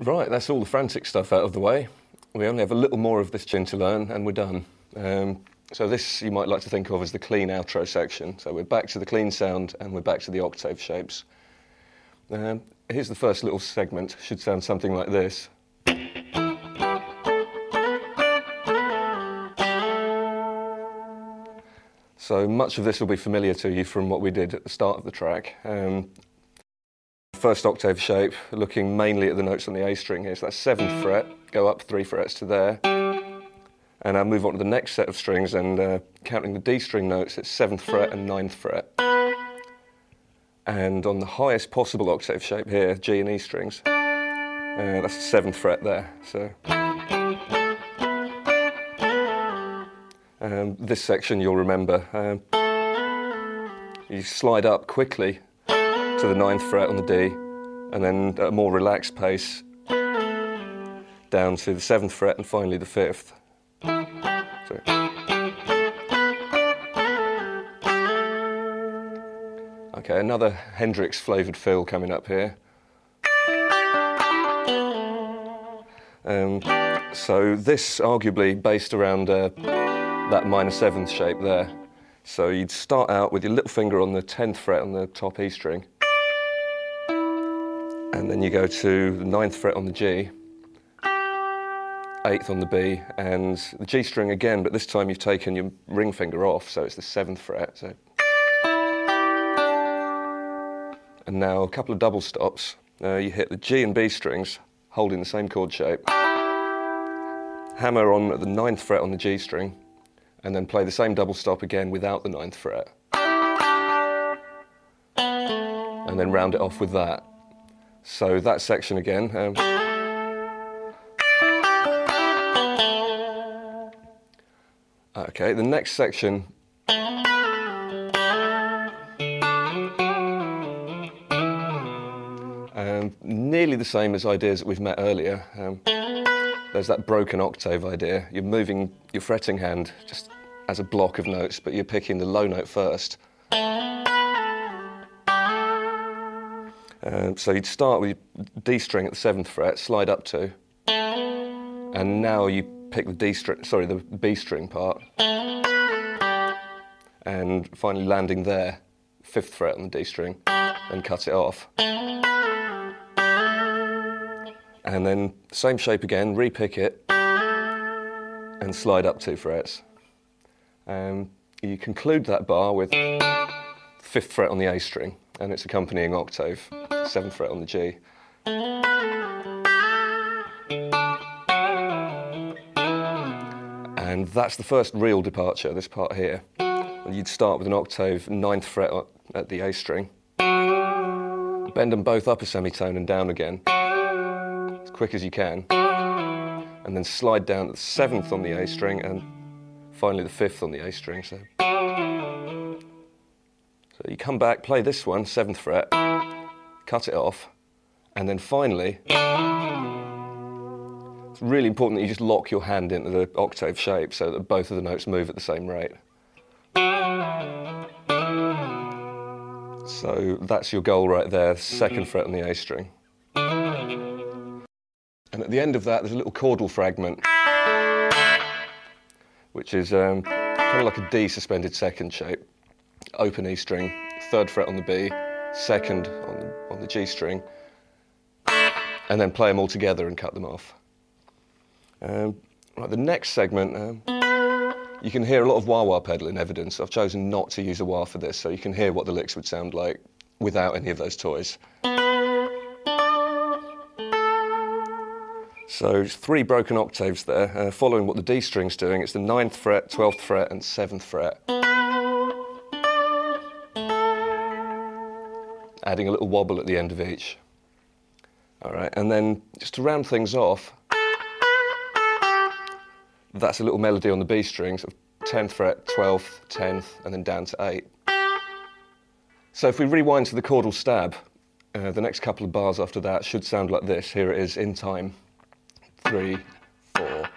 Right, that's all the frantic stuff out of the way. We only have a little more of this tune to learn and we're done. So this you might like to think of as the clean outro section. So we're back to the clean sound and we're back to the octave shapes. Here's the first little segment. Should sound something like this. So much of this will be familiar to you from what we did at the start of the track. First octave shape, looking mainly at the notes on the A string here. So that's 7th fret, go up 3 frets to there. And I'll move on to the next set of strings and counting the D string notes, it's 7th fret and 9th fret. And on the highest possible octave shape here, G and E strings, that's the 7th fret there. So this section you'll remember. You slide up quickly to the 9th fret on the D, and then at a more relaxed pace down to the 7th fret and finally the 5th. So. Okay, another Hendrix flavoured fill coming up here. So this arguably based around that minor 7th shape there. So you'd start out with your little finger on the 10th fret on the top E string, and then you go to the 9th fret on the G, 8th on the B, and the G string again, but this time you've taken your ring finger off, so it's the 7th fret. So. And now a couple of double stops. You hit the G and B strings, holding the same chord shape, hammer on at the 9th fret on the G string, and then play the same double stop again without the 9th fret. And then round it off with that. So that section again. Okay, the next section nearly the same as ideas that we've met earlier. There's that broken octave idea. You're moving your fretting hand just as a block of notes, but you're picking the low note first. So you'd start with D string at the 7th fret, slide up to, and now you pick the the B string part, and finally landing there, 5th fret on the D string, and cut it off. And then same shape again, repick it, and slide up 2 frets. You conclude that bar with 5th fret on the A string, and its accompanying octave, 7th fret on the G. And that's the first real departure, this part here. You'd start with an octave 9th fret at the A string, bend them both up a semitone and down again, as quick as you can, and then slide down to the 7th on the A string and finally the 5th on the A string. So you come back, play this one, 7th fret, cut it off, and then finally, it's really important that you just lock your hand into the octave shape so that both of the notes move at the same rate. So that's your goal right there, 2nd fret on the A string. And at the end of that, there's a little chordal fragment, which is kind of like a D suspended 2nd shape. Open E string, 3rd fret on the B, 2nd on the G string, and then play them all together and cut them off. Right, the next segment, you can hear a lot of wah-wah pedaling evidence. I've chosen not to use a wah for this, so you can hear what the licks would sound like without any of those toys. So 3 broken octaves there, following what the D string's doing. It's the 9th fret, 12th fret, and 7th fret. Adding a little wobble at the end of each. All right, and then just to round things off, that's a little melody on the B strings of 10th fret, 12th, 10th, and then down to 8. So if we rewind to the chordal stab, the next couple of bars after that should sound like this. Here it is in time. 3, 4.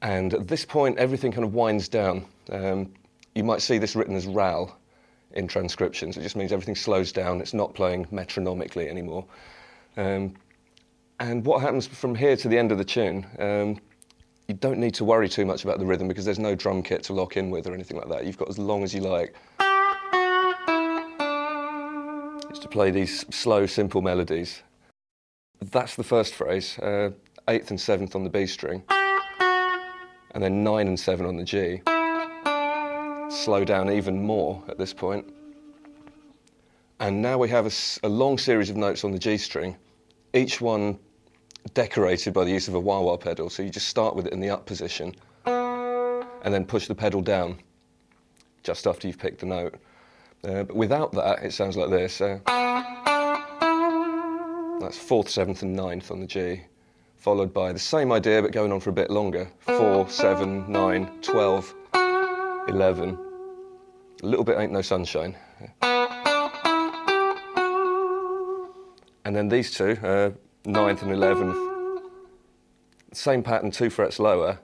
And at this point, everything kind of winds down. You might see this written as RAL in transcriptions. It just means everything slows down. It's not playing metronomically anymore. And what happens from here to the end of the tune, you don't need to worry too much about the rhythm because there's no drum kit to lock in with or anything like that. You've got as long as you like. It's to play these slow, simple melodies. That's the first phrase, 8th and 7th on the B string, and then 9 and 7 on the G. Slow down even more at this point. And now we have a long series of notes on the G string, each one decorated by the use of a wah-wah pedal. So you just start with it in the up position and then push the pedal down just after you've picked the note. But without that, it sounds like this. That's 4th, 7th and 9th on the G, followed by the same idea but going on for a bit longer. 4, 7, 9, 12, 11. A little bit Ain't No Sunshine. And then these two, 9th and 11th, same pattern, 2 frets lower.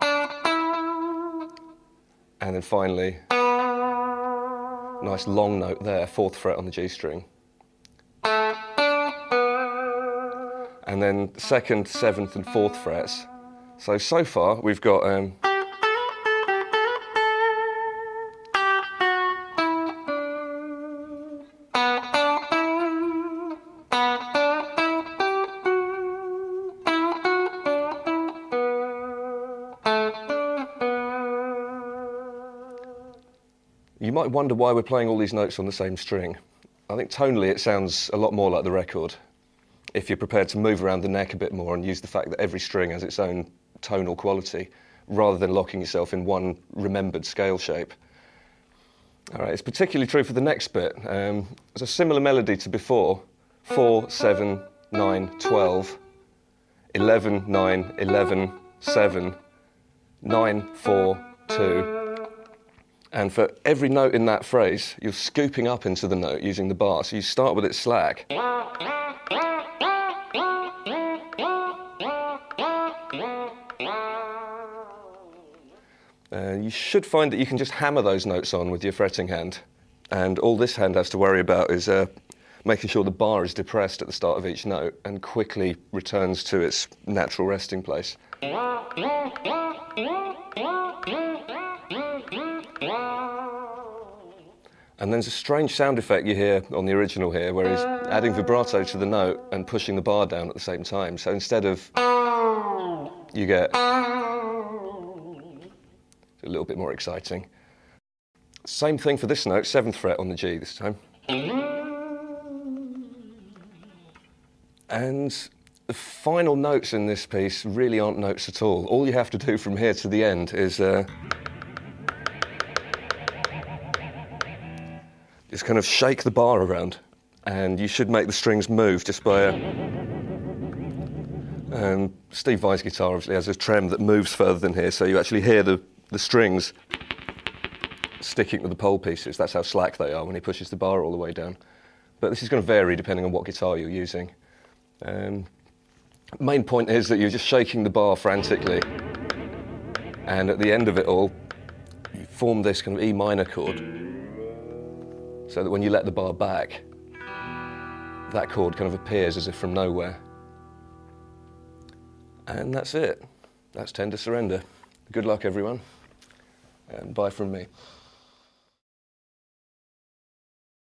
And then finally, nice long note there, 4th fret on the G string. And then 2nd, 7th and 4th frets. So far we've got you might wonder why we're playing all these notes on the same string. I think tonally it sounds a lot more like the record if you're prepared to move around the neck a bit more and use the fact that every string has its own tonal quality rather than locking yourself in one remembered scale shape. All right, it's particularly true for the next bit. There's a similar melody to before, 4, 7, 9, 12, 11, 9, 11, 7, 9, 4, 2. And for every note in that phrase, you're scooping up into the note using the bar. So you start with it slack. You should find that you can just hammer those notes on with your fretting hand. And all this hand has to worry about is making sure the bar is depressed at the start of each note and quickly returns to its natural resting place. And there's a strange sound effect you hear on the original here, where he's adding vibrato to the note and pushing the bar down at the same time. So instead of, you get a little bit more exciting. Same thing for this note, 7th fret on the G this time. And the final notes in this piece really aren't notes at all. All you have to do from here to the end is just kind of shake the bar around, and you should make the strings move just by Steve Vai's guitar obviously has a trem that moves further than here, so you actually hear the strings sticking to the pole pieces. That's how slack they are when he pushes the bar all the way down. But this is going to vary depending on what guitar you're using. Main point is that you're just shaking the bar frantically, and at the end of it all, you form this kind of E minor chord, so that when you let the bar back, that chord kind of appears as if from nowhere. And that's it. That's Tender Surrender. Good luck, everyone, and bye from me.